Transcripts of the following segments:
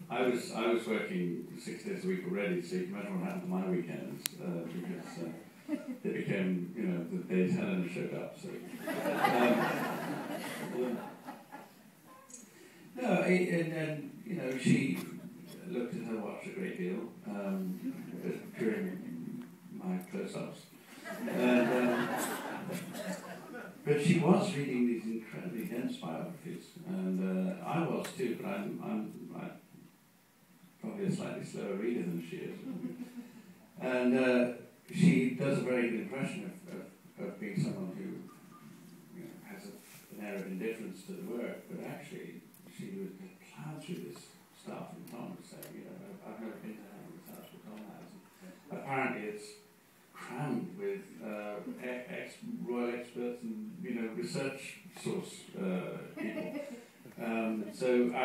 I was working 6 days a week already, so you can imagine what happened to my weekends, because they became, you know, the days Helena showed up. So, no, and you know, she looked at her watch a great deal during my close-ups, but she was reading these incredibly dense biographies, and I was too. But I'm probably a slightly slower reader than she is, and she does a very good impression of being someone who, you know, has an air of indifference to the work, but actually she would plow through this stuff, and Tom would say, you know, I've never been to Helena's house, but Tom has. And apparently it's crammed with royal experts and, you know, research source people. So I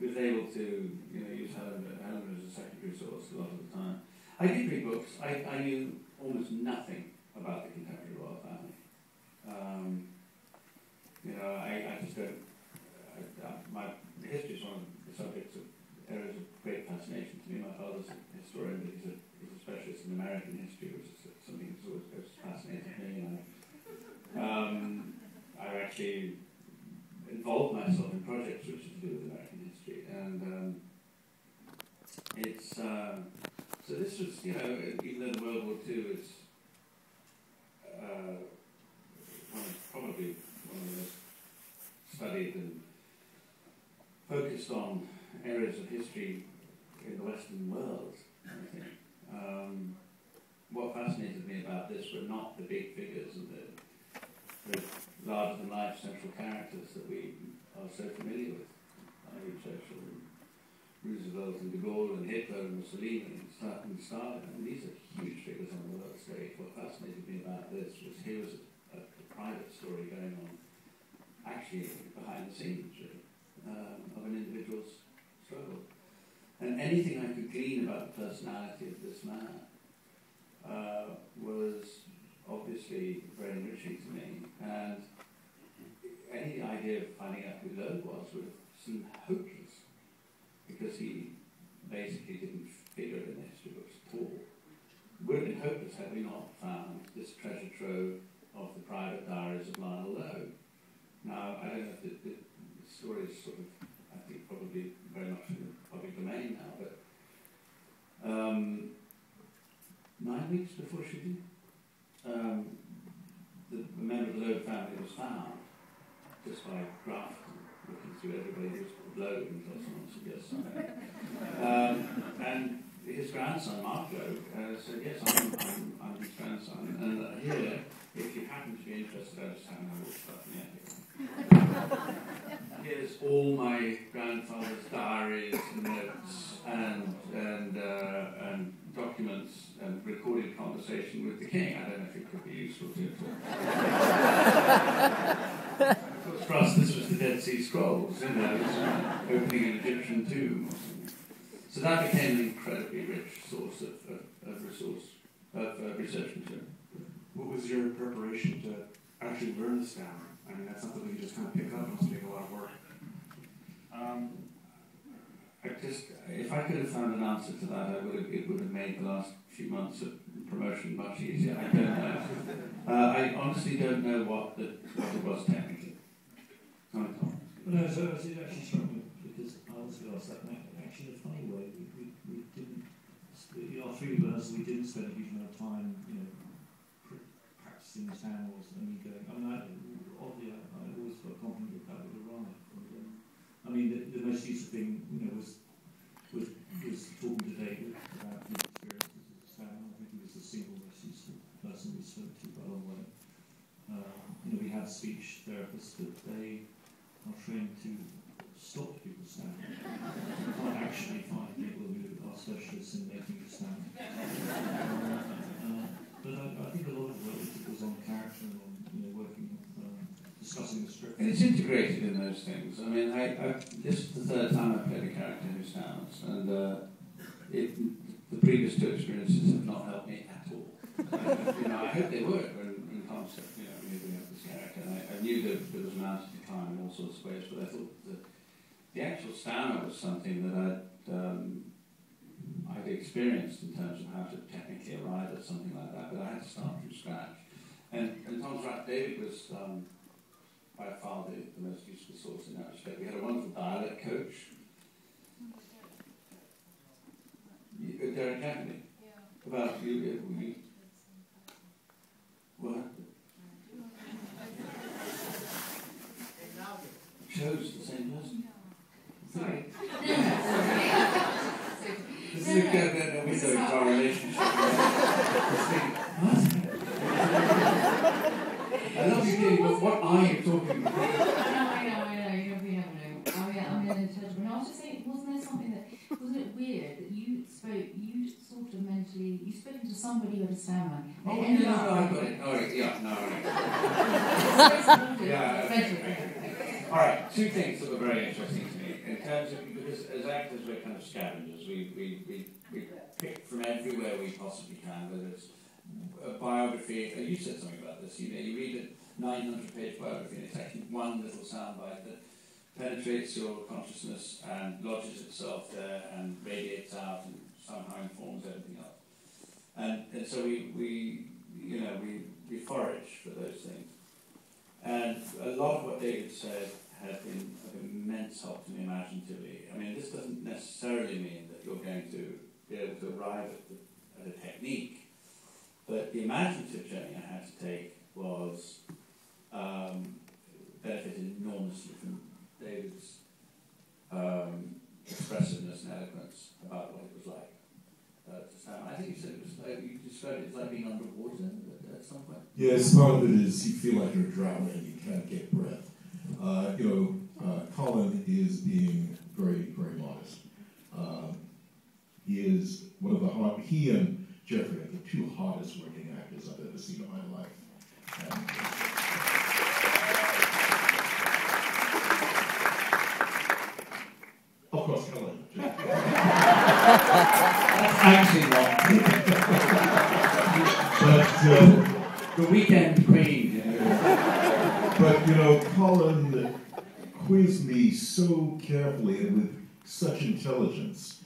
was able to, you know, use Helena as a secondary source a lot of the time. I did read books. I knew almost nothing about the contemporary royal family. You know, I just don't. My history is one of the subjects of areas of great fascination to me. My father's a historian, but he's a specialist in American history, which is something that's always fascinated me. And I actually involved myself in projects which are to do with American history, and it's so this was, you know, even though World War II is probably one of the most studied and focused on areas of history in the Western world, I think. What fascinated me about this were not the big figures and the larger-than-life central characters that we are so familiar with. I mean, Churchill and Roosevelt and de Gaulle and Hitler and Mussolini and Stalin. I mean, these are huge figures on the world stage. What fascinated me about this was here was a private story going on, actually behind the scenes, really, of an individual's struggle. And anything I could glean about the personality of this man was obviously very enriching to me. And any idea of finding out who Loeb was would have seemed hopeless, because he basically didn't figure in the history books at all. Would have been hopeless had we not found this treasure trove of the private diaries of Lionel Loeb. Now, I don't know if the story is sort of, I think, probably very much in the public domain now, but 9 weeks before shooting, the member of the Loeb family was found just by graft, looking through everybody who's called Loeb and thought someone suggests something. And his grandson, Mark Loeb, said, yes, I'm his grandson. And here, if you happen to be interested, I just happen to have all the stuff in the attic. Here's all my grandfather's diaries and notes and documents and recorded conversation with the king. I don't know if it could be useful to you at all. Of course, for us, this was the Dead Sea Scrolls, you know, opening an Egyptian tomb or something. So that became an incredibly rich source of research material. What was your preparation to actually learn the stammer? I mean, that's something you just kind of pick up. It must take a lot of work. If I could have found an answer to that, it would have made the last few months of promotion much easier. I don't know. I honestly don't know what it was technically. No, so it actually struck me, because I was going to ask that. Actually, in a funny way, we didn't. Our three of us, we didn't spend a huge amount of time, you know, practicing the sounds and going. I mean, oddly, I always felt confident that that would arrive. I mean, the most useful thing, you know, was talking to David about his experiences as a sound. I think he was the single most useful person we spoke to by a long way. You know, we have speech therapists, but they are trained to stop people sounding. You can't actually find people who are specialists in making you sound. But I think a lot of work was on character and on, you know, working, discussing the script. And it's integrated in those things. I mean, this is the third time I've played a character who sounds, and the previous two experiences have not helped me at all. You know, I hope they would in concept. You know, moving up this character, and I knew that there was an answer to decline in all sorts of ways, but I thought that the actual stammer was something that I'd experienced in terms of how to technically arrive at something like that, but I had to start from scratch. And Tom's right, David was by far the most useful source in that respect. We had a wonderful dialect coach. Derek Kennedy. Yeah. About you what? Chose the same person. Sorry. This is a good window into our relationship. I love you, Dave, but what are you talking about? I know, you never know. I'm unintelligible. And I was just saying, wasn't there something that, wasn't it weird that you sort of mentally, you spoke to somebody who had a stammer? Oh, no, I got it. Oh, yeah, no, yeah. All right, two things that were very interesting to me. In terms of, because as actors we're kind of scavengers, we pick from everywhere we possibly can, whether it's a biography. You said something about this. You know, you read a 900-page biography, and it's actually one little soundbite that penetrates your consciousness and lodges itself there and radiates out and somehow informs everything else. And so we forage for those things. And a lot of what David said has been of immense help to me imaginatively. I mean, this doesn't necessarily mean that you're going to be able to arrive at a technique, but the imaginative journey I had to take was benefited enormously from David's expressiveness and eloquence about what it was like to stand. I think you said it was like, you described it as like being underwater at some point. Yes, part of it is you feel like you're drowning and you can't get breath. Colin is being very, very modest. He is one of the he and Jeffrey are the two hardest working actors I've ever seen in my life. And, of course, Colin. Actually not. But the weekend queen. But Colin quizzed me so carefully and with such intelligence